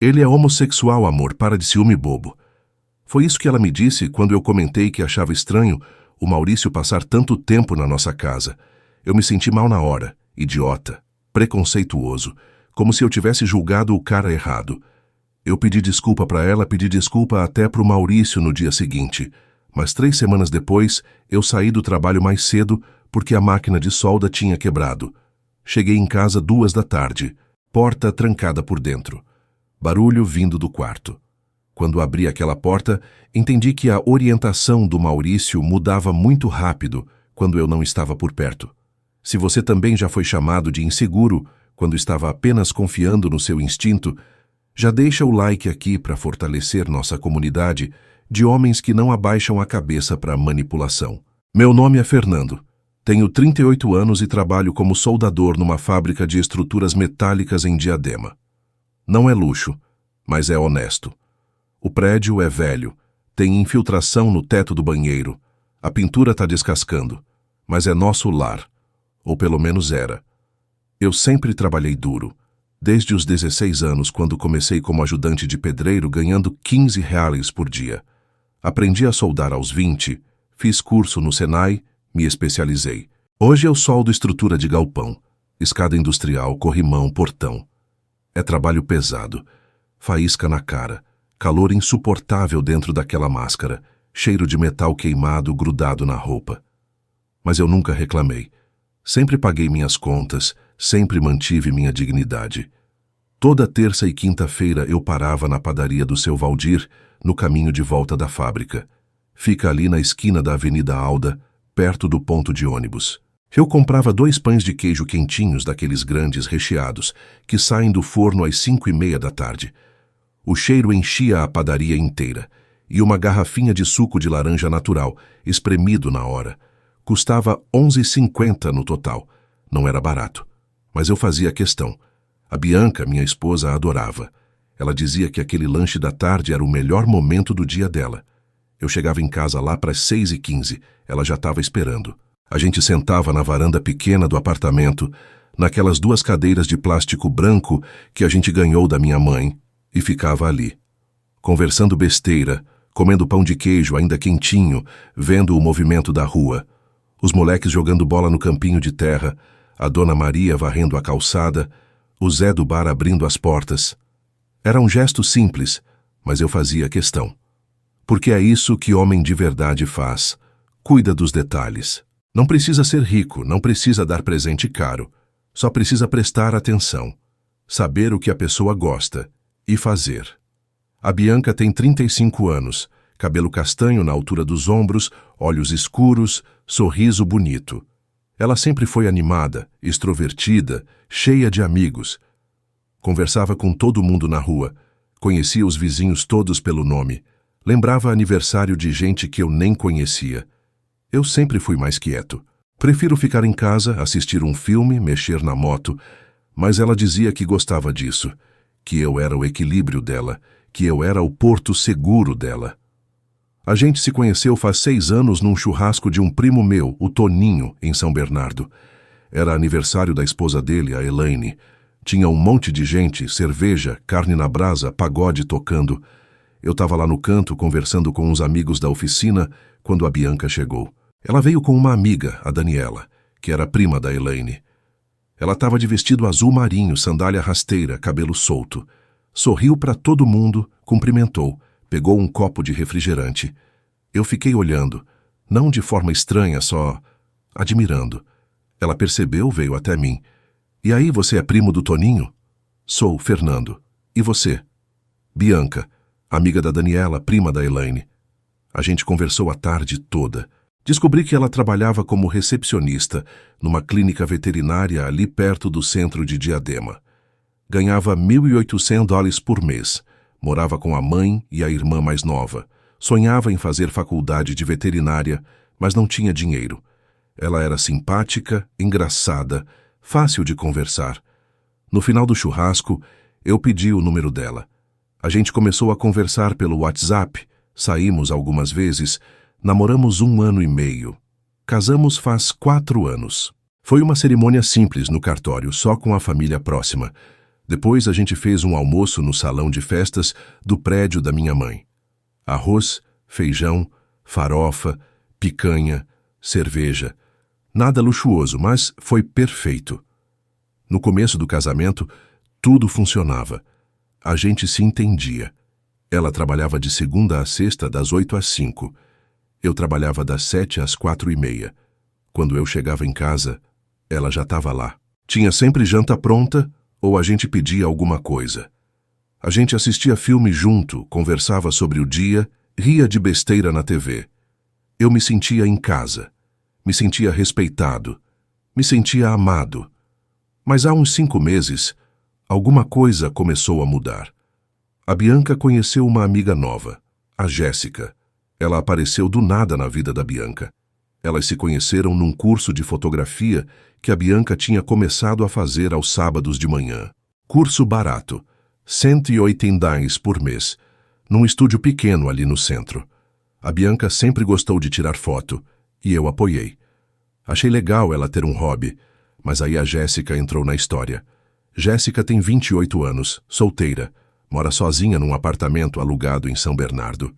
Ele é homossexual, amor, para de ciúme bobo. Foi isso que ela me disse quando eu comentei que achava estranho o Maurício passar tanto tempo na nossa casa. Eu me senti mal na hora, idiota, preconceituoso, como se eu tivesse julgado o cara errado. Eu pedi desculpa para ela, pedi desculpa até pro Maurício no dia seguinte, mas 3 semanas depois eu saí do trabalho mais cedo porque a máquina de solda tinha quebrado. Cheguei em casa 2 da tarde, porta trancada por dentro. Barulho vindo do quarto. Quando abri aquela porta, entendi que a orientação do Maurício mudava muito rápido quando eu não estava por perto. Se você também já foi chamado de inseguro quando estava apenas confiando no seu instinto, já deixa o like aqui para fortalecer nossa comunidade de homens que não abaixam a cabeça para manipulação. Meu nome é Fernando. Tenho 38 anos e trabalho como soldador numa fábrica de estruturas metálicas em Diadema. Não é luxo, mas é honesto. O prédio é velho, tem infiltração no teto do banheiro, a pintura está descascando, mas é nosso lar, ou pelo menos era. Eu sempre trabalhei duro, desde os 16 anos, quando comecei como ajudante de pedreiro ganhando R$ 15 por dia. Aprendi a soldar aos 20, fiz curso no Senai, me especializei. Hoje eu soldo estrutura de galpão, escada industrial, corrimão, portão. É trabalho pesado, faísca na cara, calor insuportável dentro daquela máscara, cheiro de metal queimado grudado na roupa. Mas eu nunca reclamei. Sempre paguei minhas contas, sempre mantive minha dignidade. Toda terça e quinta-feira eu parava na padaria do seu Valdir, no caminho de volta da fábrica. Fica ali na esquina da Avenida Alda, perto do ponto de ônibus. Eu comprava 2 pães de queijo quentinhos daqueles grandes recheados, que saem do forno às 5:30 da tarde. O cheiro enchia a padaria inteira, e uma garrafinha de suco de laranja natural, espremido na hora. Custava R$ 11,50 no total. Não era barato, mas eu fazia questão. A Bianca, minha esposa, adorava. Ela dizia que aquele lanche da tarde era o melhor momento do dia dela. Eu chegava em casa lá para as 6:15, ela já estava esperando. A gente sentava na varanda pequena do apartamento, naquelas 2 cadeiras de plástico branco que a gente ganhou da minha mãe, e ficava ali, conversando besteira, comendo pão de queijo ainda quentinho, vendo o movimento da rua, os moleques jogando bola no campinho de terra, a Dona Maria varrendo a calçada, o Zé do bar abrindo as portas. Era um gesto simples, mas eu fazia questão. Porque é isso que homem de verdade faz, cuida dos detalhes. Não precisa ser rico, não precisa dar presente caro, só precisa prestar atenção, saber o que a pessoa gosta e fazer. A Bianca tem 35 anos, cabelo castanho na altura dos ombros, olhos escuros, sorriso bonito. Ela sempre foi animada, extrovertida, cheia de amigos. Conversava com todo mundo na rua, conhecia os vizinhos todos pelo nome, lembrava aniversário de gente que eu nem conhecia. Eu sempre fui mais quieto. Prefiro ficar em casa, assistir um filme, mexer na moto, mas ela dizia que gostava disso, que eu era o equilíbrio dela, que eu era o porto seguro dela. A gente se conheceu faz 6 anos num churrasco de um primo meu, o Toninho, em São Bernardo. Era aniversário da esposa dele, a Elaine. Tinha um monte de gente, cerveja, carne na brasa, pagode tocando. Eu estava lá no canto conversando com uns amigos da oficina quando a Bianca chegou. Ela veio com uma amiga, a Daniela, que era prima da Elaine. Ela estava de vestido azul marinho, sandália rasteira, cabelo solto. Sorriu para todo mundo, cumprimentou, pegou um copo de refrigerante. Eu fiquei olhando, não de forma estranha, só admirando. Ela percebeu, veio até mim. E aí, você é primo do Toninho? Sou, Fernando. E você? Bianca, amiga da Daniela, prima da Elaine. A gente conversou a tarde toda. Descobri que ela trabalhava como recepcionista numa clínica veterinária ali perto do centro de Diadema. Ganhava $1.800 por mês, morava com a mãe e a irmã mais nova. Sonhava em fazer faculdade de veterinária, mas não tinha dinheiro. Ela era simpática, engraçada, fácil de conversar. No final do churrasco, eu pedi o número dela. A gente começou a conversar pelo WhatsApp, saímos algumas vezes, namoramos 1 ano e meio. Casamos faz 4 anos. Foi uma cerimônia simples no cartório, só com a família próxima. Depois a gente fez um almoço no salão de festas do prédio da minha mãe. Arroz, feijão, farofa, picanha, cerveja. Nada luxuoso, mas foi perfeito. No começo do casamento, tudo funcionava. A gente se entendia. Ela trabalhava de segunda a sexta, das 8 às 5. Eu trabalhava das 7 às 4:30. Quando eu chegava em casa, ela já estava lá. Tinha sempre janta pronta ou a gente pedia alguma coisa. A gente assistia filme junto, conversava sobre o dia, ria de besteira na TV. Eu me sentia em casa. Me sentia respeitado. Me sentia amado. Mas há uns 5 meses, alguma coisa começou a mudar. A Bianca conheceu uma amiga nova, a Jéssica. Ela apareceu do nada na vida da Bianca. Elas se conheceram num curso de fotografia que a Bianca tinha começado a fazer aos sábados de manhã. Curso barato, R$180 por mês, num estúdio pequeno ali no centro. A Bianca sempre gostou de tirar foto, e eu apoiei. Achei legal ela ter um hobby, mas aí a Jéssica entrou na história. Jéssica tem 28 anos, solteira, mora sozinha num apartamento alugado em São Bernardo.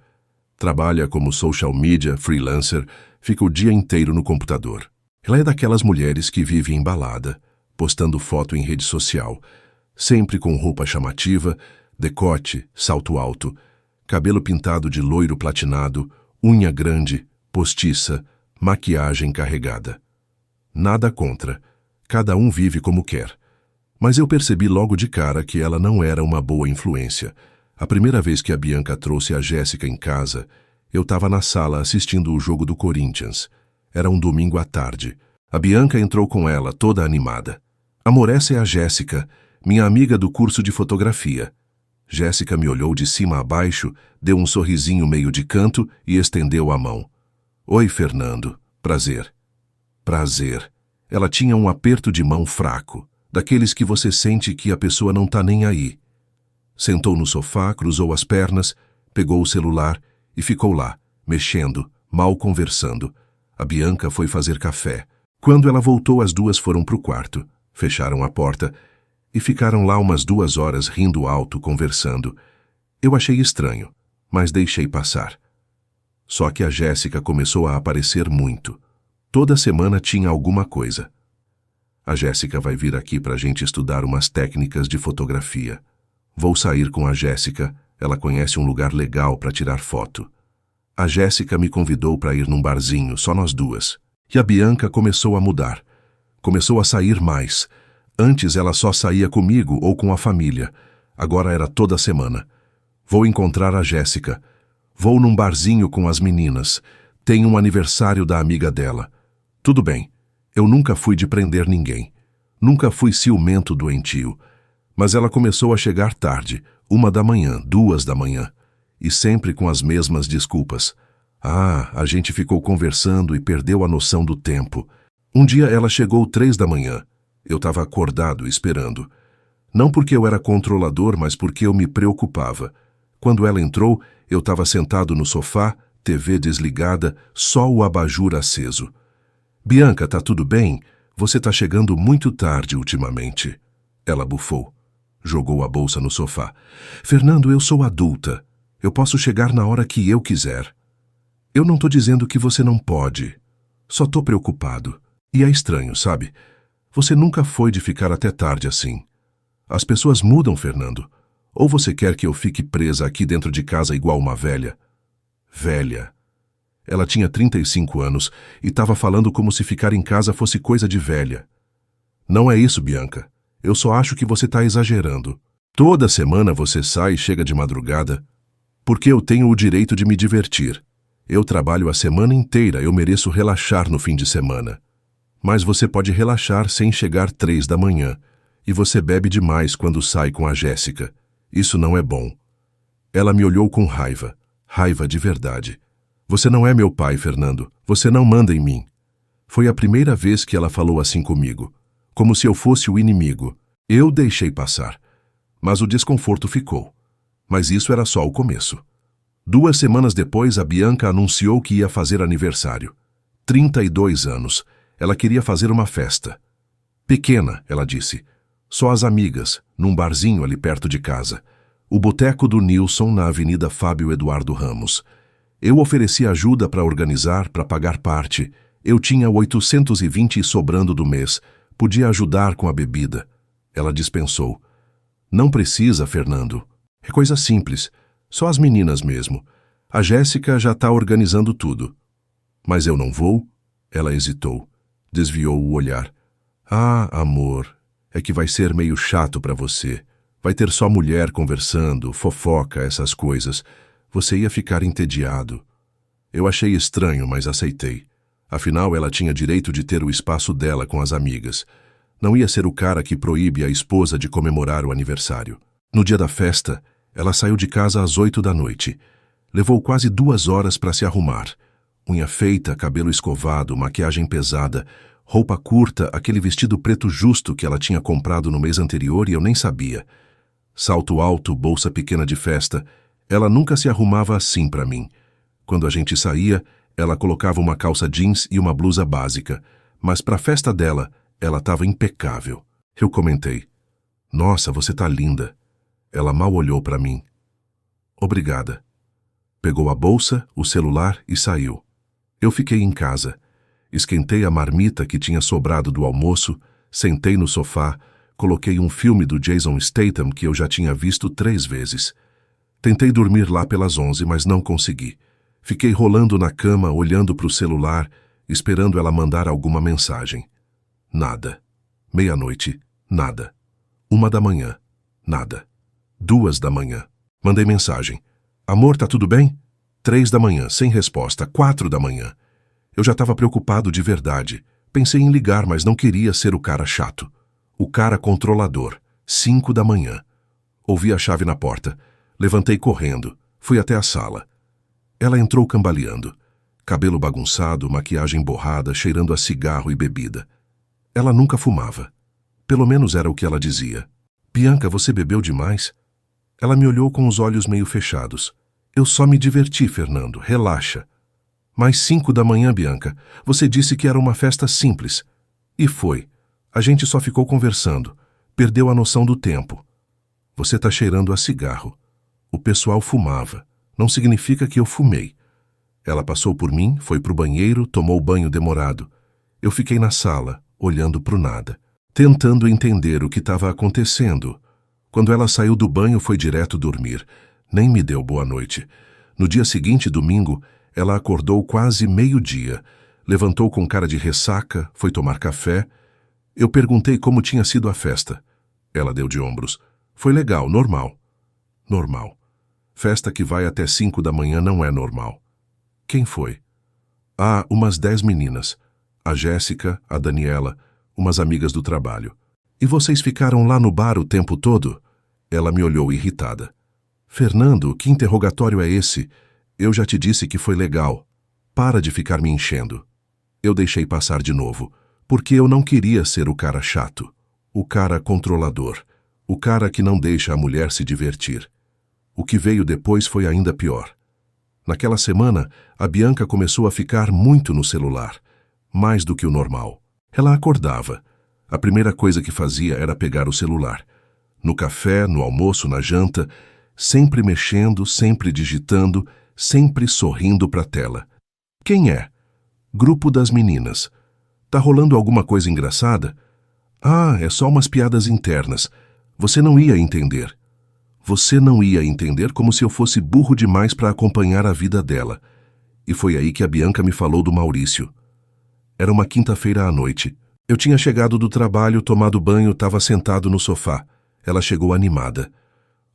Trabalha como social media, freelancer, fica o dia inteiro no computador. Ela é daquelas mulheres que vivem em balada, postando foto em rede social, sempre com roupa chamativa, decote, salto alto, cabelo pintado de loiro platinado, unha grande, postiça, maquiagem carregada. Nada contra, cada um vive como quer. Mas eu percebi logo de cara que ela não era uma boa influência. A primeira vez que a Bianca trouxe a Jéssica em casa, eu estava na sala assistindo o jogo do Corinthians. Era um domingo à tarde. A Bianca entrou com ela, toda animada. Amor, essa é a Jéssica, minha amiga do curso de fotografia. Jéssica me olhou de cima a baixo, deu um sorrisinho meio de canto e estendeu a mão. Oi, Fernando. Prazer. Prazer. Ela tinha um aperto de mão fraco, daqueles que você sente que a pessoa não tá nem aí. Sentou no sofá, cruzou as pernas, pegou o celular e ficou lá, mexendo, mal conversando. A Bianca foi fazer café. Quando ela voltou, as duas foram pro quarto, fecharam a porta e ficaram lá umas 2 horas rindo alto, conversando. Eu achei estranho, mas deixei passar. Só que a Jéssica começou a aparecer muito. Toda semana tinha alguma coisa. A Jéssica vai vir aqui pra gente estudar umas técnicas de fotografia. Vou sair com a Jéssica, ela conhece um lugar legal para tirar foto. A Jéssica me convidou para ir num barzinho, só nós duas. E a Bianca começou a mudar. Começou a sair mais. Antes ela só saía comigo ou com a família. Agora era toda semana. Vou encontrar a Jéssica. Vou num barzinho com as meninas. Tem um aniversário da amiga dela. Tudo bem, eu nunca fui de prender ninguém. Nunca fui ciumento doentio. Mas ela começou a chegar tarde, 1 da manhã, 2 da manhã. E sempre com as mesmas desculpas. A gente ficou conversando e perdeu a noção do tempo. Um dia ela chegou 3 da manhã. Eu estava acordado, esperando. Não porque eu era controlador, mas porque eu me preocupava. Quando ela entrou, eu estava sentado no sofá, TV desligada, só o abajur aceso. Bianca, tá tudo bem? Você tá chegando muito tarde ultimamente. Ela bufou. Jogou a bolsa no sofá. Fernando, eu sou adulta. Eu posso chegar na hora que eu quiser. Eu não tô dizendo que você não pode. Só tô preocupado. E é estranho, sabe? Você nunca foi de ficar até tarde assim. As pessoas mudam, Fernando. Ou você quer que eu fique presa aqui dentro de casa igual uma velha? Velha. Ela tinha 35 anos e estava falando como se ficar em casa fosse coisa de velha. Não é isso, Bianca. Eu só acho que você está exagerando. Toda semana você sai e chega de madrugada. Porque eu tenho o direito de me divertir. Eu trabalho a semana inteira, eu mereço relaxar no fim de semana. Mas você pode relaxar sem chegar 3 da manhã. E você bebe demais quando sai com a Jéssica. Isso não é bom. Ela me olhou com raiva. Raiva de verdade. Você não é meu pai, Fernando. Você não manda em mim. Foi a primeira vez que ela falou assim comigo. Como se eu fosse o inimigo. Eu deixei passar. Mas o desconforto ficou. Mas isso era só o começo. 2 semanas depois, a Bianca anunciou que ia fazer aniversário. 32 anos. Ela queria fazer uma festa. Pequena, ela disse. Só as amigas, num barzinho ali perto de casa. O boteco do Nilson na Avenida Fábio Eduardo Ramos. Eu ofereci ajuda para organizar, para pagar parte. Eu tinha 820 sobrando do mês. Podia ajudar com a bebida. Ela dispensou. Não precisa, Fernando. É coisa simples. Só as meninas mesmo. A Jéssica já está organizando tudo. Mas eu não vou? Ela hesitou. Desviou o olhar. Ah, amor, é que vai ser meio chato para você. Vai ter só mulher conversando, fofoca, essas coisas. Você ia ficar entediado. Eu achei estranho, mas aceitei. Afinal, ela tinha direito de ter o espaço dela com as amigas. Não ia ser o cara que proíbe a esposa de comemorar o aniversário. No dia da festa, ela saiu de casa às 8 da noite. Levou quase 2 horas para se arrumar. Unha feita, cabelo escovado, maquiagem pesada, roupa curta, aquele vestido preto justo que ela tinha comprado no mês anterior e eu nem sabia. Salto alto, bolsa pequena de festa. Ela nunca se arrumava assim para mim. Quando a gente saía, ela colocava uma calça jeans e uma blusa básica. Mas para a festa dela, ela estava impecável. Eu comentei. Nossa, você tá linda. Ela mal olhou para mim. Obrigada. Pegou a bolsa, o celular e saiu. Eu fiquei em casa. Esquentei a marmita que tinha sobrado do almoço, sentei no sofá, coloquei um filme do Jason Statham que eu já tinha visto 3 vezes. Tentei dormir lá pelas 11, mas não consegui. Fiquei rolando na cama, olhando para o celular, esperando ela mandar alguma mensagem. Nada. 00:00, nada. 1 da manhã, nada. 2 da manhã. Mandei mensagem. Amor, tá tudo bem? 3 da manhã, sem resposta. 4 da manhã. Eu já estava preocupado de verdade. Pensei em ligar, mas não queria ser o cara chato. O cara controlador. 5 da manhã. Ouvi a chave na porta. Levantei correndo. Fui até a sala. Ela entrou cambaleando. Cabelo bagunçado, maquiagem borrada, cheirando a cigarro e bebida. Ela nunca fumava. Pelo menos era o que ela dizia. Bianca, você bebeu demais? Ela me olhou com os olhos meio fechados. Eu só me diverti, Fernando. Relaxa. Mas 5 da manhã, Bianca, você disse que era uma festa simples. E foi. A gente só ficou conversando. Perdeu a noção do tempo. Você tá cheirando a cigarro. O pessoal fumava. Não significa que eu fumei. Ela passou por mim, foi pro banheiro, tomou banho demorado. Eu fiquei na sala, olhando pro nada, tentando entender o que estava acontecendo. Quando ela saiu do banho, foi direto dormir. Nem me deu boa noite. No dia seguinte, domingo, ela acordou quase 12:00. Levantou com cara de ressaca, foi tomar café. Eu perguntei como tinha sido a festa. Ela deu de ombros. Foi legal, normal. Normal. Festa que vai até 5 da manhã não é normal. Quem foi? Ah, umas 10 meninas. A Jéssica, a Daniela, umas amigas do trabalho. E vocês ficaram lá no bar o tempo todo? Ela me olhou irritada. Fernando, que interrogatório é esse? Eu já te disse que foi legal. Para de ficar me enchendo. Eu deixei passar de novo, porque eu não queria ser o cara chato, o cara controlador, o cara que não deixa a mulher se divertir. O que veio depois foi ainda pior. Naquela semana, a Bianca começou a ficar muito no celular, mais do que o normal. Ela acordava. A primeira coisa que fazia era pegar o celular. No café, no almoço, na janta, sempre mexendo, sempre digitando, sempre sorrindo para a tela. Quem é? Grupo das meninas. Tá rolando alguma coisa engraçada? Ah, é só umas piadas internas. Você não ia entender. Você não ia entender, como se eu fosse burro demais para acompanhar a vida dela. E foi aí que a Bianca me falou do Maurício. Era uma quinta-feira à noite. Eu tinha chegado do trabalho, tomado banho, estava sentado no sofá. Ela chegou animada.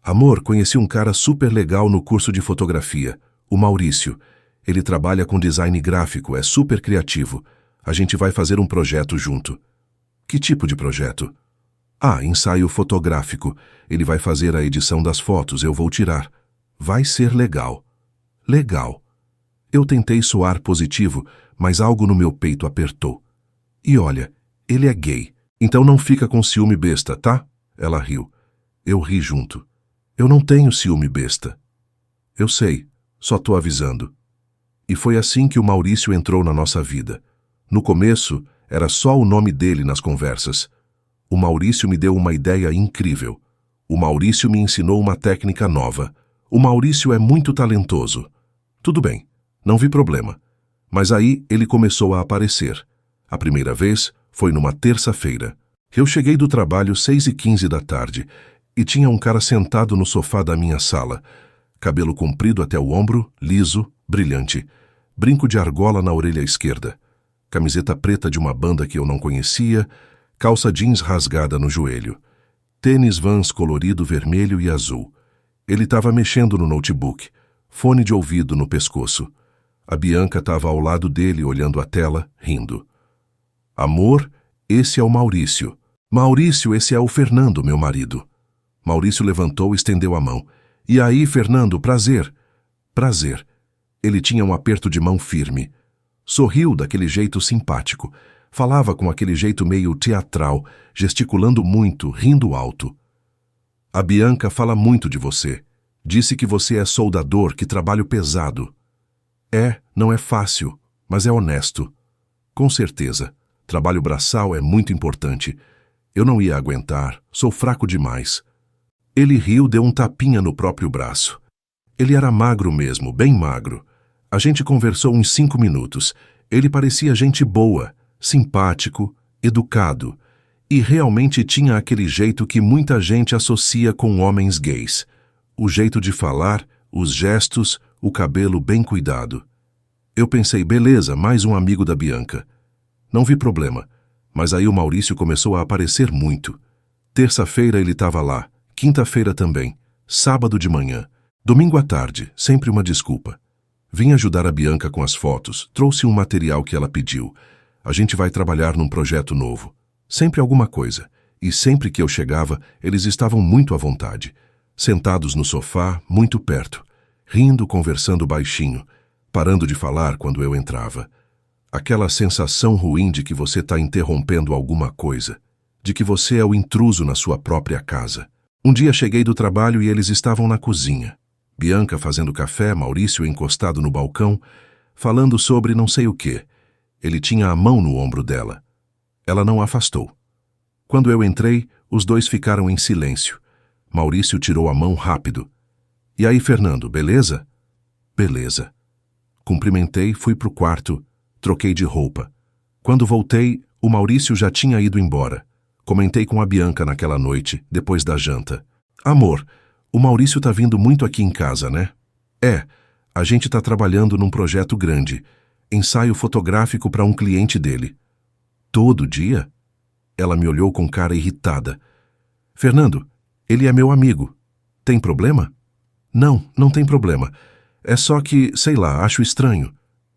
Amor, conheci um cara super legal no curso de fotografia, o Maurício. Ele trabalha com design gráfico, é super criativo. A gente vai fazer um projeto junto. Que tipo de projeto? Ah, ensaio fotográfico. Ele vai fazer a edição das fotos, eu vou tirar. Vai ser legal. Legal. Eu tentei soar positivo, mas algo no meu peito apertou. E olha, ele é gay, então não fica com ciúme besta, tá? Ela riu. Eu ri junto. Eu não tenho ciúme besta. Eu sei, só tô avisando. E foi assim que o Maurício entrou na nossa vida. No começo, era só o nome dele nas conversas. O Maurício me deu uma ideia incrível. O Maurício me ensinou uma técnica nova. O Maurício é muito talentoso. Tudo bem, não vi problema. Mas aí ele começou a aparecer. A primeira vez foi numa terça-feira. Eu cheguei do trabalho 6h15 da tarde e tinha um cara sentado no sofá da minha sala. Cabelo comprido até o ombro, liso, brilhante. Brinco de argola na orelha esquerda. Camiseta preta de uma banda que eu não conhecia, calça jeans rasgada no joelho. Tênis Vans colorido vermelho e azul. Ele estava mexendo no notebook, fone de ouvido no pescoço. A Bianca estava ao lado dele, olhando a tela, rindo. Amor, esse é o Maurício. Maurício, esse é o Fernando, meu marido. Maurício levantou e estendeu a mão. E aí, Fernando, prazer. Prazer. Ele tinha um aperto de mão firme. Sorriu daquele jeito simpático. Falava com aquele jeito meio teatral, gesticulando muito, rindo alto. A Bianca fala muito de você. Disse que você é soldador, que trabalho pesado. Não é fácil, mas é honesto. Com certeza, trabalho braçal é muito importante. Eu não ia aguentar, sou fraco demais. Ele riu, deu um tapinha no próprio braço. Ele era magro mesmo, bem magro. A gente conversou uns 5 minutos. Ele parecia gente boa, simpático, educado. E realmente tinha aquele jeito que muita gente associa com homens gays. O jeito de falar, os gestos, o cabelo bem cuidado. Eu pensei, beleza, mais um amigo da Bianca. Não vi problema, mas aí o Maurício começou a aparecer muito. Terça-feira ele estava lá, quinta-feira também, sábado de manhã, domingo à tarde, sempre uma desculpa. Vim ajudar a Bianca com as fotos, trouxe um material que ela pediu. A gente vai trabalhar num projeto novo. Sempre alguma coisa. E sempre que eu chegava, eles estavam muito à vontade. Sentados no sofá, muito perto. Rindo, conversando baixinho. Parando de falar quando eu entrava. Aquela sensação ruim de que você está interrompendo alguma coisa. De que você é o intruso na sua própria casa. Um dia cheguei do trabalho e eles estavam na cozinha. Bianca fazendo café, Maurício encostado no balcão, falando sobre não sei o quê. Ele tinha a mão no ombro dela. Ela não afastou. Quando eu entrei, os dois ficaram em silêncio. Maurício tirou a mão rápido. E aí, Fernando, beleza? Beleza. Cumprimentei, fui pro quarto, troquei de roupa. Quando voltei, o Maurício já tinha ido embora. Comentei com a Bianca naquela noite, depois da janta. Amor, o Maurício tá vindo muito aqui em casa, né? A gente tá trabalhando num projeto grande. Ensaio fotográfico para um cliente dele. Todo dia? Ela me olhou com cara irritada. Fernando, ele é meu amigo. Tem problema? Não, não tem problema. É só que, sei lá, acho estranho.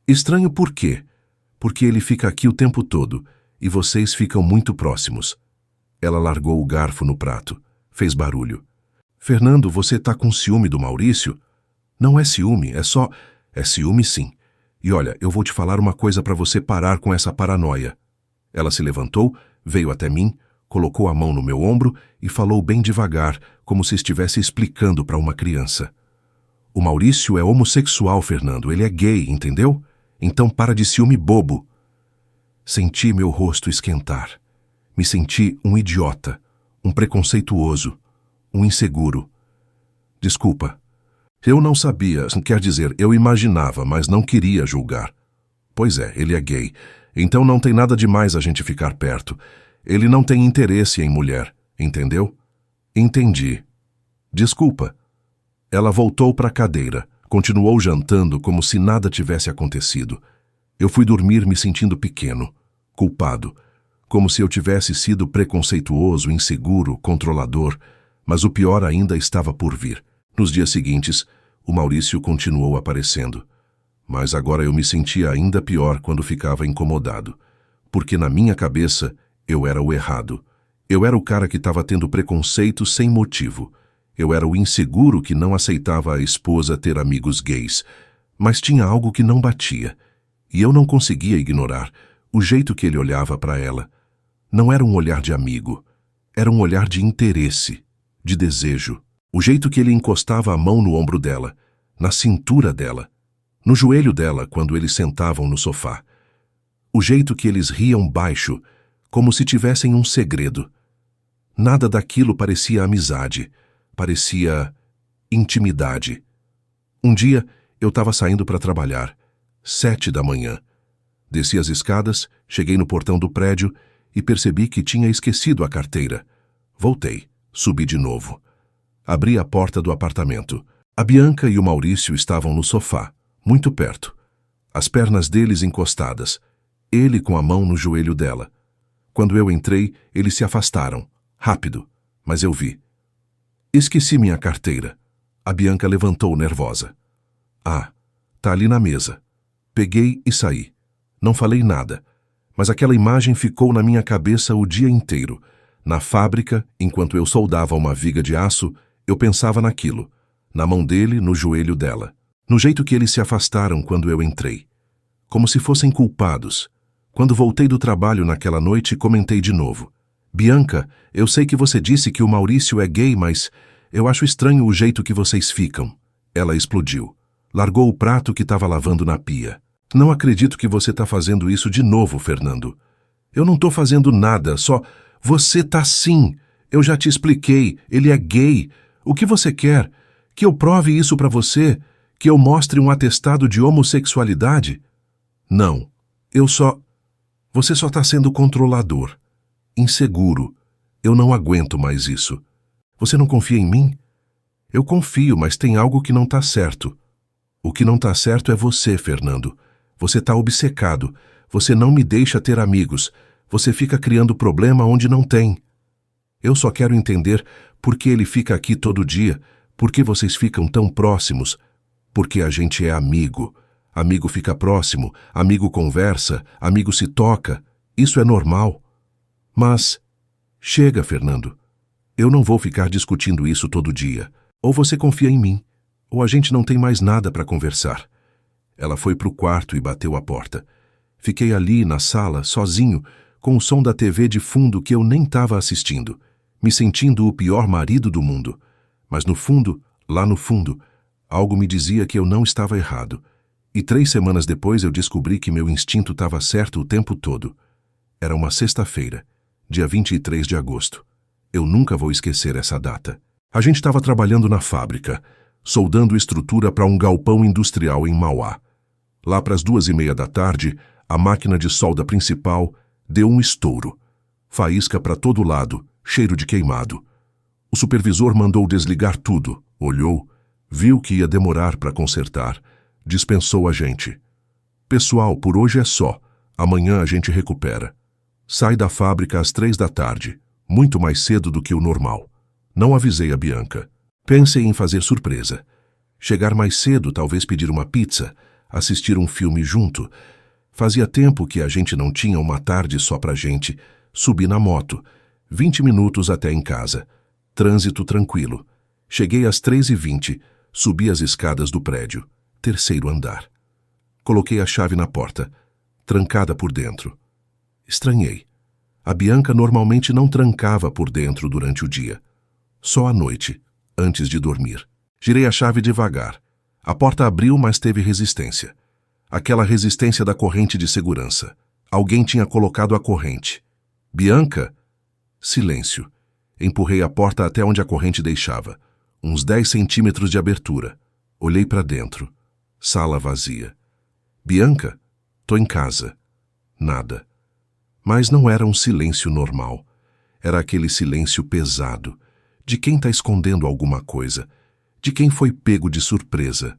Estranho por quê? Porque ele fica aqui o tempo todo e vocês ficam muito próximos. Ela largou o garfo no prato. Fez barulho. Fernando, você tá com ciúme do Maurício? Não é ciúme, é só... É ciúme sim. E olha, eu vou te falar uma coisa para você parar com essa paranoia. Ela se levantou, veio até mim, colocou a mão no meu ombro e falou bem devagar, como se estivesse explicando para uma criança. O Maurício é homossexual, Fernando, ele é gay, entendeu? Então para de ciúme bobo. Senti meu rosto esquentar. Me senti um idiota, um preconceituoso, um inseguro. Desculpa. Eu não sabia, quer dizer, eu imaginava, mas não queria julgar. Pois é, ele é gay. Então não tem nada demais a gente ficar perto. Ele não tem interesse em mulher, entendeu? Entendi. Desculpa. Ela voltou para a cadeira, continuou jantando como se nada tivesse acontecido. Eu fui dormir me sentindo pequeno, culpado, como se eu tivesse sido preconceituoso, inseguro, controlador, mas o pior ainda estava por vir. Nos dias seguintes, o Maurício continuou aparecendo. Mas agora eu me sentia ainda pior quando ficava incomodado, porque na minha cabeça eu era o errado. Eu era o cara que estava tendo preconceito sem motivo. Eu era o inseguro que não aceitava a esposa ter amigos gays. Mas tinha algo que não batia. E eu não conseguia ignorar o jeito que ele olhava para ela. Não era um olhar de amigo. Era um olhar de interesse, de desejo. O jeito que ele encostava a mão no ombro dela, na cintura dela, no joelho dela quando eles sentavam no sofá. O jeito que eles riam baixo, como se tivessem um segredo. Nada daquilo parecia amizade, parecia intimidade. Um dia, eu estava saindo para trabalhar, 7 da manhã. Desci as escadas, cheguei no portão do prédio e percebi que tinha esquecido a carteira. Voltei, subi de novo. Abri a porta do apartamento. A Bianca e o Maurício estavam no sofá, muito perto. As pernas deles encostadas, ele com a mão no joelho dela. Quando eu entrei, eles se afastaram, rápido, mas eu vi. Esqueci minha carteira. A Bianca levantou nervosa. Ah, tá ali na mesa. Peguei e saí. Não falei nada, mas aquela imagem ficou na minha cabeça o dia inteiro. Na fábrica, enquanto eu soldava uma viga de aço, eu pensava naquilo, na mão dele, no joelho dela, no jeito que eles se afastaram quando eu entrei. Como se fossem culpados. Quando voltei do trabalho naquela noite, comentei de novo. Bianca, eu sei que você disse que o Maurício é gay, mas eu acho estranho o jeito que vocês ficam. Ela explodiu. Largou o prato que estava lavando na pia. Não acredito que você está fazendo isso de novo, Fernando. Eu não estou fazendo nada, só... Você tá sim. Eu já te expliquei. Ele é gay. O que você quer? Que eu prove isso para você? Que eu mostre um atestado de homossexualidade? Não. Eu só... Você só está sendo controlador. Inseguro. Eu não aguento mais isso. Você não confia em mim? Eu confio, mas tem algo que não está certo. O que não está certo é você, Fernando. Você está obcecado. Você não me deixa ter amigos. Você fica criando problema onde não tem. Eu só quero entender por que ele fica aqui todo dia, por que vocês ficam tão próximos. Porque a gente é amigo. Amigo fica próximo, amigo conversa, amigo se toca. Isso é normal. Mas... Chega, Fernando. Eu não vou ficar discutindo isso todo dia. Ou você confia em mim, ou a gente não tem mais nada para conversar. Ela foi pro quarto e bateu a porta. Fiquei ali, na sala, sozinho, com o som da TV de fundo que eu nem estava assistindo, me sentindo o pior marido do mundo. Mas no fundo, lá no fundo, algo me dizia que eu não estava errado. E 3 semanas depois eu descobri que meu instinto estava certo o tempo todo. Era uma sexta-feira, dia 23 de agosto. Eu nunca vou esquecer essa data. A gente estava trabalhando na fábrica, soldando estrutura para um galpão industrial em Mauá. Lá para as 2:30 da tarde, a máquina de solda principal deu um estouro. Faísca para todo lado, cheiro de queimado. O supervisor mandou desligar tudo, olhou, viu que ia demorar para consertar, dispensou a gente. Pessoal, por hoje é só. Amanhã a gente recupera. Sai da fábrica às 3 da tarde, muito mais cedo do que o normal. Não avisei a Bianca. Pensei em fazer surpresa. Chegar mais cedo, talvez pedir uma pizza, assistir um filme junto. Fazia tempo que a gente não tinha uma tarde só pra gente. Subi na moto. 20 minutos até em casa. Trânsito tranquilo. Cheguei às 3:20. Subi as escadas do prédio. 3º andar. Coloquei a chave na porta. Trancada por dentro. Estranhei. A Bianca normalmente não trancava por dentro durante o dia. Só à noite, antes de dormir. Girei a chave devagar. A porta abriu, mas teve resistência. Aquela resistência da corrente de segurança. Alguém tinha colocado a corrente. Bianca? Silêncio. Empurrei a porta até onde a corrente deixava. Uns 10 centímetros de abertura. Olhei para dentro. Sala vazia. Bianca? Tô em casa. Nada. Mas não era um silêncio normal. Era aquele silêncio pesado. De quem está escondendo alguma coisa. De quem foi pego de surpresa.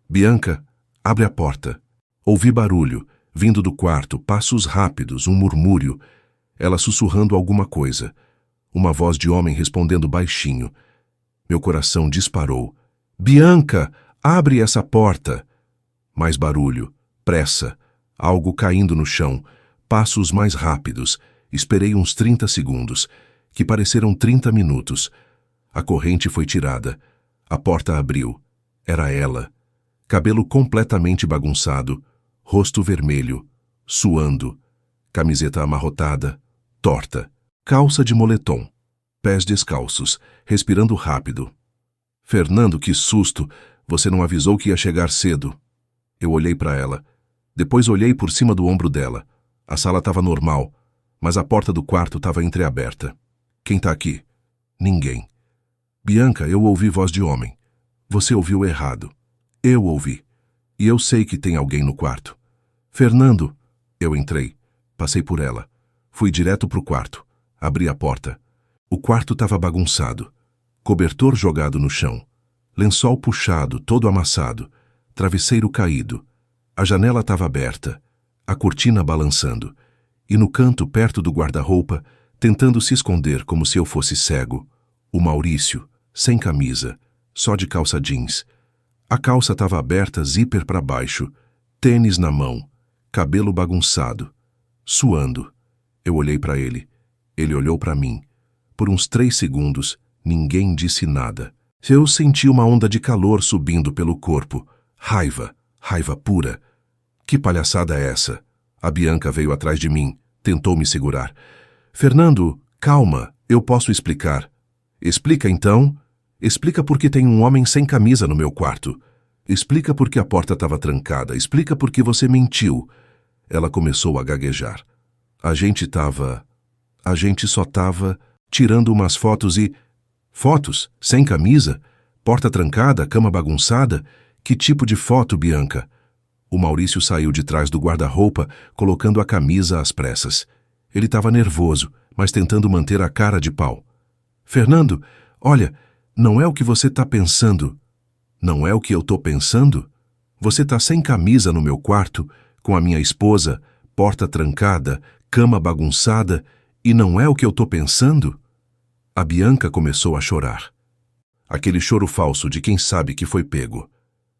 Bianca, abre a porta. Ouvi barulho, vindo do quarto, passos rápidos, um murmúrio. Ela sussurrando alguma coisa. Uma voz de homem respondendo baixinho. Meu coração disparou. Bianca, abre essa porta. Mais barulho, pressa, algo caindo no chão, passos mais rápidos. Esperei uns 30 segundos, que pareceram 30 minutos. A corrente foi tirada. A porta abriu. Era ela. Cabelo completamente bagunçado, rosto vermelho, suando, camiseta amarrotada, torta, calça de moletom, pés descalços, respirando rápido. Fernando, que susto! Você não avisou que ia chegar cedo. Eu olhei para ela. Depois olhei por cima do ombro dela. A sala estava normal, mas a porta do quarto estava entreaberta. Quem tá aqui? Ninguém. Bianca, eu ouvi voz de homem. Você ouviu errado. Eu ouvi. E eu sei que tem alguém no quarto. Fernando. Eu entrei. Passei por ela. Fui direto pro quarto. Abri a porta. O quarto estava bagunçado. Cobertor jogado no chão. Lençol puxado, todo amassado. Travesseiro caído. A janela estava aberta. A cortina balançando. E no canto, perto do guarda-roupa, tentando se esconder como se eu fosse cego, o Maurício, sem camisa, só de calça jeans. A calça estava aberta, zíper para baixo, tênis na mão, cabelo bagunçado, suando. Eu olhei para ele. Ele olhou para mim. Por uns 3 segundos, ninguém disse nada. Eu senti uma onda de calor subindo pelo corpo. Raiva, raiva pura. Que palhaçada é essa? A Bianca veio atrás de mim, tentou me segurar. Fernando, calma, eu posso explicar. Explica então. Explica por que tem um homem sem camisa no meu quarto. Explica por que a porta estava trancada. Explica por que você mentiu. Ela começou a gaguejar. A gente só tava tirando umas fotos e... Fotos? Sem camisa? Porta trancada? Cama bagunçada? Que tipo de foto, Bianca? O Maurício saiu de trás do guarda-roupa, colocando a camisa às pressas. Ele estava nervoso, mas tentando manter a cara de pau. Fernando, olha, não é o que você está pensando. Não é o que eu estou pensando? Você está sem camisa no meu quarto, com a minha esposa, porta trancada, cama bagunçada, e não é o que eu estou pensando? A Bianca começou a chorar. Aquele choro falso de quem sabe que foi pego.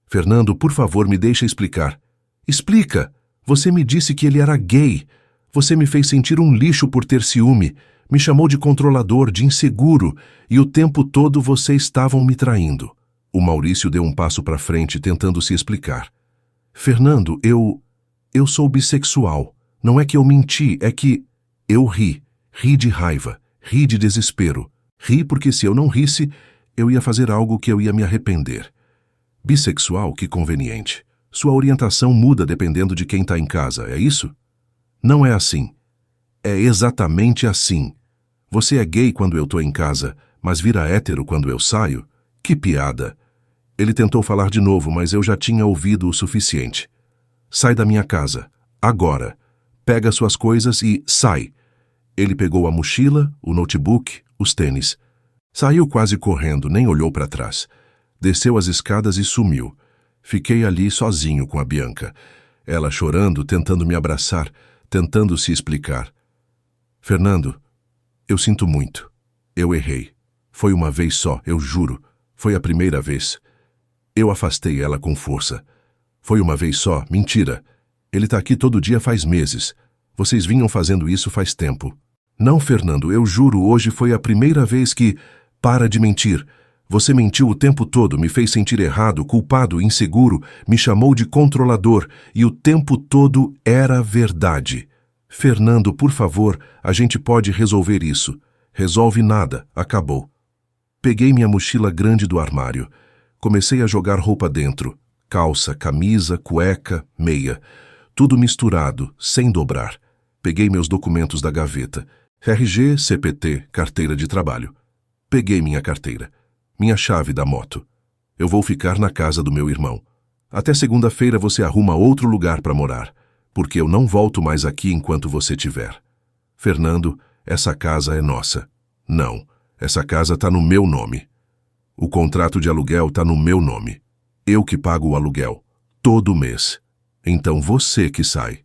Fernando, por favor, me deixa explicar. Explica! Você me disse que ele era gay. Você me fez sentir um lixo por ter ciúme. Me chamou de controlador, de inseguro, e o tempo todo vocês estavam me traindo. O Maurício deu um passo para frente, tentando se explicar. Fernando, eu sou bissexual. Não é que eu menti, é que... Eu ri. Ri de raiva. Ri de desespero. Ri porque se eu não risse, eu ia fazer algo que eu ia me arrepender. Bissexual, que conveniente. Sua orientação muda dependendo de quem está em casa, é isso? Não é assim. É exatamente assim. Você é gay quando eu estou em casa, mas vira hétero quando eu saio? Que piada. Ele tentou falar de novo, mas eu já tinha ouvido o suficiente. Sai da minha casa. Agora. Pega suas coisas e sai. Ele pegou a mochila, o notebook, os tênis. Saiu quase correndo, nem olhou para trás. Desceu as escadas e sumiu. Fiquei ali sozinho com a Bianca. Ela chorando, tentando me abraçar, tentando se explicar. Fernando, eu sinto muito. Eu errei. Foi uma vez só, eu juro. Foi a primeira vez. Eu afastei ela com força. Foi uma vez só, mentira. Ele tá aqui todo dia faz meses. Vocês vinham fazendo isso faz tempo. Não, Fernando, eu juro, hoje foi a primeira vez que... Para de mentir. Você mentiu o tempo todo, me fez sentir errado, culpado, inseguro, me chamou de controlador, e o tempo todo era verdade. Fernando, por favor, a gente pode resolver isso. Resolve nada, acabou. Peguei minha mochila grande do armário. Comecei a jogar roupa dentro. Calça, camisa, cueca, meia. Tudo misturado, sem dobrar. Peguei meus documentos da gaveta. RG, CPT, carteira de trabalho. Peguei minha carteira. Minha chave da moto. Eu vou ficar na casa do meu irmão. Até segunda-feira você arruma outro lugar para morar, porque eu não volto mais aqui enquanto você tiver. Fernando, essa casa é nossa. Não, essa casa tá no meu nome. O contrato de aluguel tá no meu nome. Eu que pago o aluguel, todo mês. Então você que sai.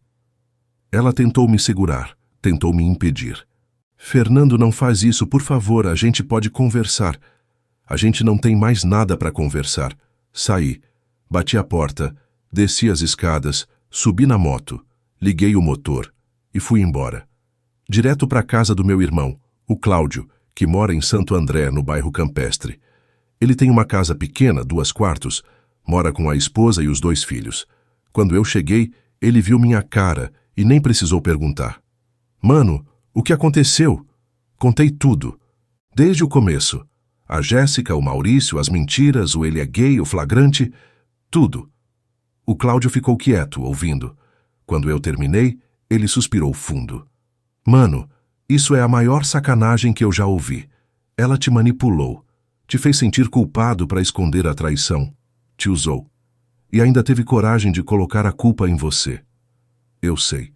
Ela tentou me segurar, tentou me impedir. Fernando, não faz isso, por favor, a gente pode conversar. A gente não tem mais nada para conversar. Saí, bati a porta, desci as escadas, subi na moto, liguei o motor e fui embora. Direto para a casa do meu irmão, o Cláudio, que mora em Santo André, no bairro Campestre. Ele tem uma casa pequena, 2 quartos, mora com a esposa e os 2 filhos. Quando eu cheguei, ele viu minha cara e nem precisou perguntar. Mano, o que aconteceu? Contei tudo, desde o começo. A Jéssica, o Maurício, as mentiras, o ele é gay, o flagrante, tudo. O Cláudio ficou quieto, ouvindo. Quando eu terminei, ele suspirou fundo. Mano, Isso é a maior sacanagem que eu já ouvi. Ela te manipulou, te fez sentir culpado para esconder a traição, te usou. E ainda teve coragem de colocar a culpa em você. Eu sei.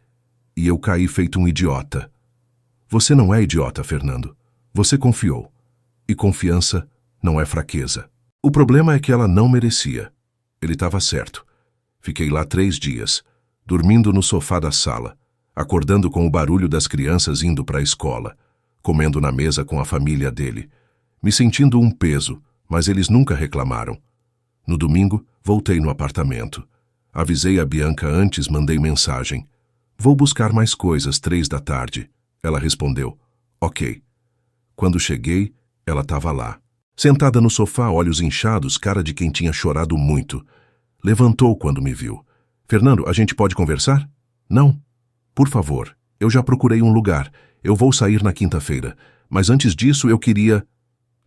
E eu caí feito um idiota. Você não é idiota, Fernando. Você confiou. E confiança não é fraqueza. O problema é que ela não merecia. Ele estava certo. Fiquei lá 3 dias, dormindo no sofá da sala, acordando com o barulho das crianças indo para a escola, comendo na mesa com a família dele, me sentindo um peso, mas eles nunca reclamaram. No domingo, voltei no apartamento. Avisei a Bianca antes, mandei mensagem. Vou buscar mais coisas 3 da tarde. Ela respondeu, ok. Quando cheguei, ela estava lá. Sentada no sofá, olhos inchados, cara de quem tinha chorado muito. Levantou quando me viu. Fernando, a gente pode conversar? Não. Por favor, eu já procurei um lugar. Eu vou sair na quinta-feira. Mas antes disso, eu queria...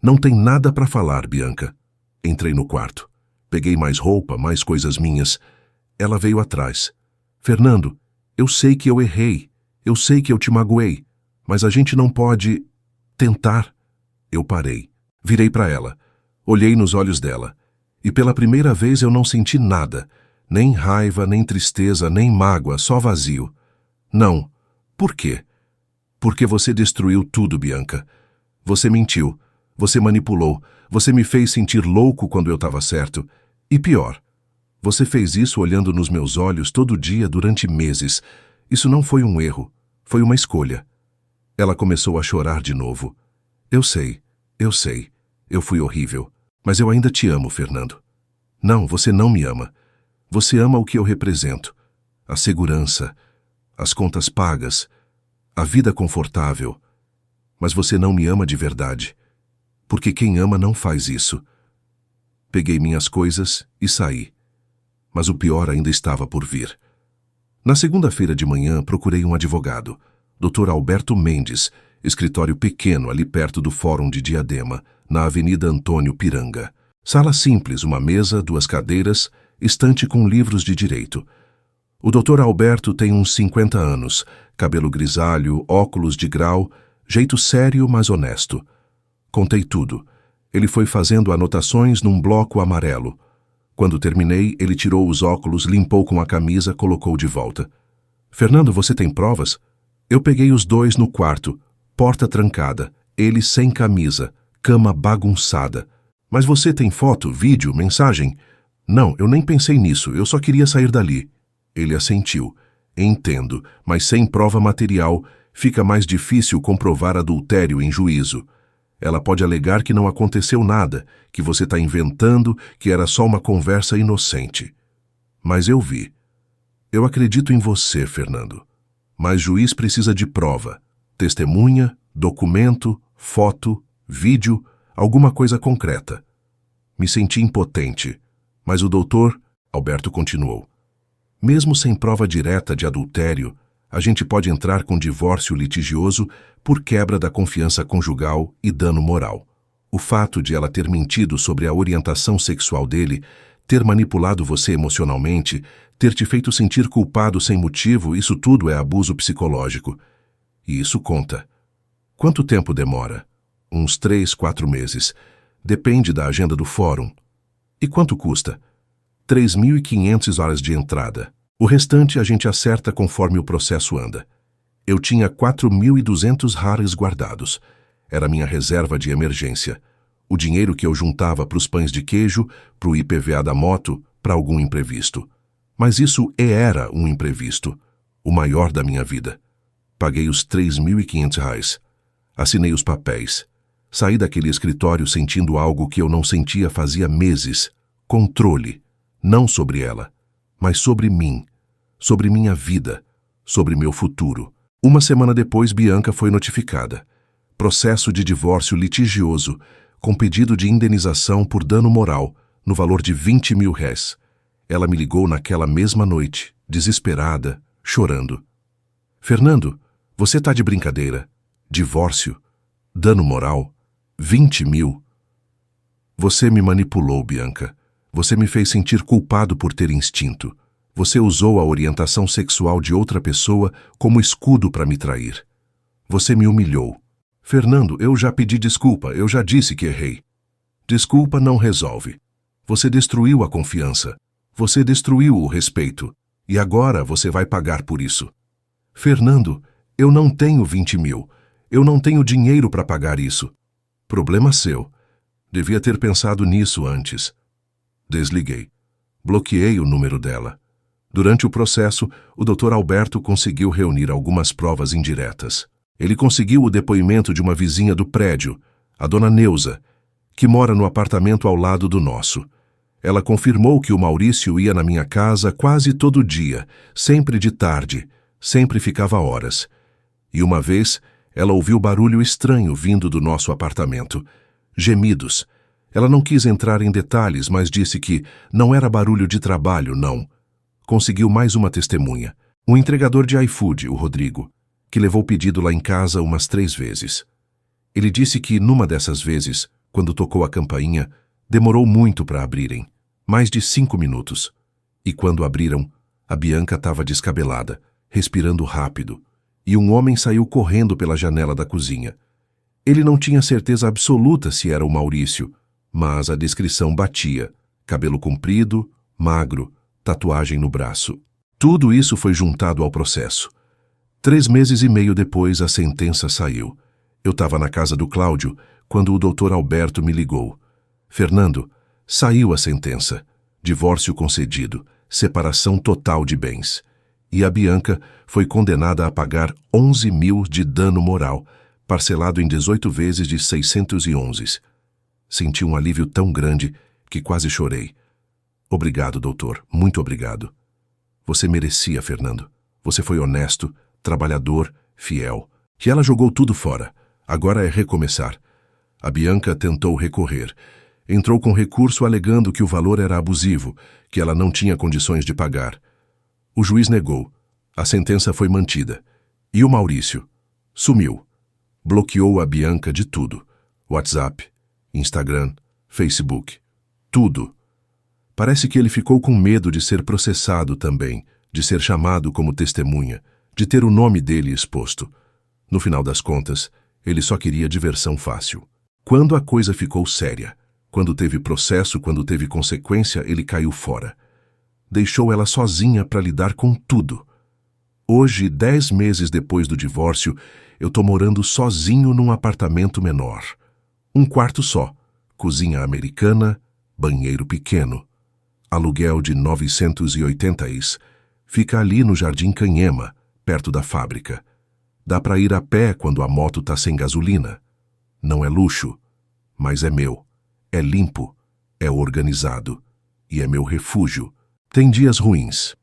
Não tem nada para falar, Bianca. Entrei no quarto. Peguei mais roupa, mais coisas minhas. Ela veio atrás. Fernando, eu sei que eu errei. Eu sei que eu te magoei. Mas a gente não pode... tentar. Eu parei. Virei para ela. Olhei nos olhos dela. E pela primeira vez eu não senti nada. Nem raiva, nem tristeza, nem mágoa, só vazio. Não. Por quê? Porque você destruiu tudo, Bianca. Você mentiu. Você manipulou. Você me fez sentir louco quando eu estava certo. E pior, você fez isso olhando nos meus olhos todo dia durante meses. Isso não foi um erro. Foi uma escolha. Ela começou a chorar de novo. Eu sei. Eu fui horrível. Mas eu ainda te amo, Fernando. Não, você não me ama. Você ama o que eu represento. A segurança, as contas pagas, a vida confortável. Mas você não me ama de verdade. Porque quem ama não faz isso. Peguei minhas coisas e saí. Mas o pior ainda estava por vir. Na segunda-feira de manhã, procurei um advogado, Dr. Alberto Mendes, escritório pequeno ali perto do Fórum de Diadema, na Avenida Antônio Piranga. Sala simples, uma mesa, 2 cadeiras, estante com livros de direito. O Dr. Alberto tem uns 50 anos, cabelo grisalho, óculos de grau, jeito sério, mas honesto. Contei tudo. Ele foi fazendo anotações num bloco amarelo. Quando terminei, ele tirou os óculos, limpou com a camisa, colocou de volta. Fernando, você tem provas? Eu peguei os 2 no quarto, porta trancada, ele sem camisa, cama bagunçada. Mas você tem foto, vídeo, mensagem? Não, eu nem pensei nisso, eu só queria sair dali. Ele assentiu. Entendo, mas sem prova material, fica mais difícil comprovar adultério em juízo. Ela pode alegar que não aconteceu nada, que você está inventando, que era só uma conversa inocente. Mas eu vi. Eu acredito em você, Fernando. Mas juiz precisa de prova. Testemunha, documento, foto, vídeo, alguma coisa concreta. Me senti impotente. Mas o doutor, Alberto continuou. Mesmo sem prova direta de adultério, a gente pode entrar com divórcio litigioso por quebra da confiança conjugal e dano moral. O fato de ela ter mentido sobre a orientação sexual dele, ter manipulado você emocionalmente, ter te feito sentir culpado sem motivo, isso tudo é abuso psicológico. E isso conta. Quanto tempo demora? Uns 3, 4 meses. Depende da agenda do fórum. E quanto custa? 3.500 horas de entrada. O restante a gente acerta conforme o processo anda. Eu tinha 4.200 hares guardados. Era minha reserva de emergência. O dinheiro que eu juntava para os pães de queijo, para o IPVA da moto, para algum imprevisto. Mas isso era um imprevisto, o maior da minha vida. Paguei os 3.500 reais. Assinei os papéis. Saí daquele escritório sentindo algo que eu não sentia fazia meses. Controle. Não sobre ela, mas sobre mim, sobre minha vida, sobre meu futuro. Uma semana depois, Bianca foi notificada. Processo de divórcio litigioso, com pedido de indenização por dano moral, no valor de 20.000 réis. Ela me ligou naquela mesma noite, desesperada, chorando. Fernando, você tá de brincadeira? Divórcio? Dano moral? 20.000? Você me manipulou, Bianca. Você me fez sentir culpado por ter instinto. Você usou a orientação sexual de outra pessoa como escudo para me trair. Você me humilhou. Fernando, eu já pedi desculpa, eu já disse que errei. Desculpa não resolve. Você destruiu a confiança. Você destruiu o respeito. E agora você vai pagar por isso. Fernando, eu não tenho 20 mil. Eu não tenho dinheiro para pagar isso. Problema seu. Devia ter pensado nisso antes. Desliguei. Bloqueei o número dela. Durante o processo, o Dr. Alberto conseguiu reunir algumas provas indiretas. Ele conseguiu o depoimento de uma vizinha do prédio, a dona Neuza, que mora no apartamento ao lado do nosso. Ela confirmou que o Maurício ia na minha casa quase todo dia, sempre de tarde, sempre ficava horas. E uma vez, ela ouviu barulho estranho vindo do nosso apartamento. Gemidos. Ela não quis entrar em detalhes, mas disse que não era barulho de trabalho, não. Conseguiu mais uma testemunha. Um entregador de iFood, o Rodrigo, que levou o pedido lá em casa umas 3 vezes. Ele disse que, numa dessas vezes, quando tocou a campainha, demorou muito para abrirem, mais de 5 minutos. E quando abriram, a Bianca estava descabelada, respirando rápido, e um homem saiu correndo pela janela da cozinha. Ele não tinha certeza absoluta se era o Maurício, mas a descrição batia: cabelo comprido, magro, tatuagem no braço. Tudo isso foi juntado ao processo. 3 meses e meio depois, a sentença saiu. Eu estava na casa do Cláudio quando o Dr. Alberto me ligou. Fernando, saiu a sentença. Divórcio concedido, separação total de bens. E a Bianca foi condenada a pagar 11 mil de dano moral, parcelado em 18 vezes de 611. Senti um alívio tão grande que quase chorei. Obrigado, doutor, muito obrigado. Você merecia, Fernando. Você foi honesto, trabalhador, fiel. E ela jogou tudo fora. Agora é recomeçar. A Bianca tentou recorrer. Entrou com recurso alegando que o valor era abusivo, que ela não tinha condições de pagar. O juiz negou. A sentença foi mantida. E o Maurício? Sumiu. Bloqueou a Bianca de tudo. WhatsApp, Instagram, Facebook. Tudo. Parece que ele ficou com medo de ser processado também, de ser chamado como testemunha, de ter o nome dele exposto. No final das contas, ele só queria diversão fácil. Quando a coisa ficou séria, quando teve processo, quando teve consequência, ele caiu fora. Deixou ela sozinha para lidar com tudo. Hoje, 10 meses depois do divórcio, eu tô morando sozinho num apartamento menor. Um quarto só, cozinha americana, banheiro pequeno. Aluguel de 980 is. Fica ali no Jardim Canhema, perto da fábrica. Dá para ir a pé quando a moto tá sem gasolina. Não é luxo, mas é meu. É limpo, é organizado e é meu refúgio. Tem dias ruins.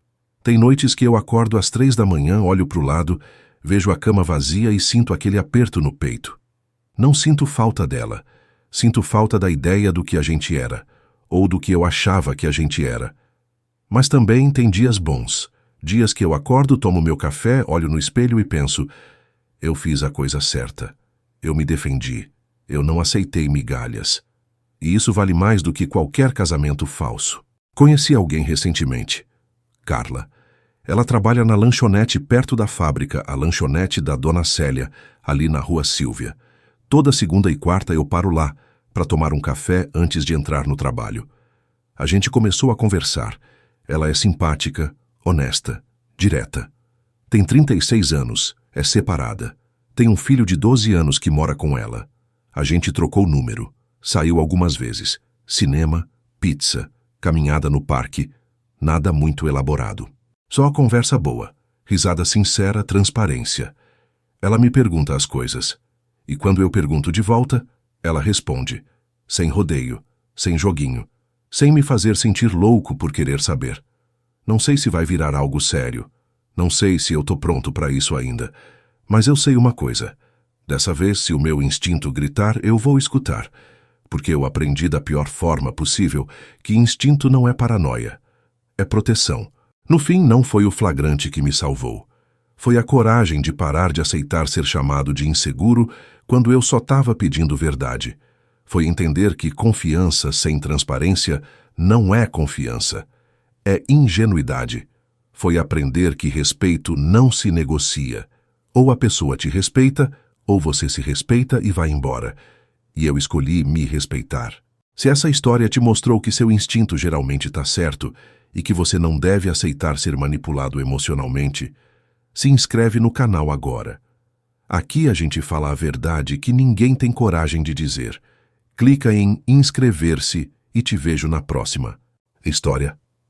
Tem noites que eu acordo às 3 da manhã, olho pro lado, vejo a cama vazia e sinto aquele aperto no peito. Não sinto falta dela. Sinto falta da ideia do que a gente era, ou do que eu achava que a gente era. Mas também tem dias bons. Dias que eu acordo, tomo meu café, olho no espelho e penso: eu fiz a coisa certa. Eu me defendi. Eu não aceitei migalhas. E isso vale mais do que qualquer casamento falso. Conheci alguém recentemente. Carla. Ela trabalha na lanchonete perto da fábrica, a lanchonete da Dona Célia, ali na Rua Silvia. Toda segunda e quarta eu paro lá, para tomar um café antes de entrar no trabalho. A gente começou a conversar. Ela é simpática, honesta, direta. Tem 36 anos, é separada. Tem um filho de 12 anos que mora com ela. A gente trocou número. Saiu algumas vezes. Cinema, pizza, caminhada no parque. Nada muito elaborado. Só conversa boa, risada sincera, transparência. Ela me pergunta as coisas. E quando eu pergunto de volta, ela responde. Sem rodeio, sem joguinho. Sem me fazer sentir louco por querer saber. Não sei se vai virar algo sério. Não sei se eu tô pronto para isso ainda. Mas eu sei uma coisa. Dessa vez, se o meu instinto gritar, eu vou escutar. Porque eu aprendi da pior forma possível que instinto não é paranoia. É proteção. No fim, não foi o flagrante que me salvou. Foi a coragem de parar de aceitar ser chamado de inseguro quando eu só estava pedindo verdade. Foi entender que confiança sem transparência não é confiança. É ingenuidade. Foi aprender que respeito não se negocia. Ou a pessoa te respeita, ou você se respeita e vai embora. E eu escolhi me respeitar. Se essa história te mostrou que seu instinto geralmente está certo e que você não deve aceitar ser manipulado emocionalmente, se inscreve no canal agora. Aqui a gente fala a verdade que ninguém tem coragem de dizer. Clica em inscrever-se e te vejo na próxima história.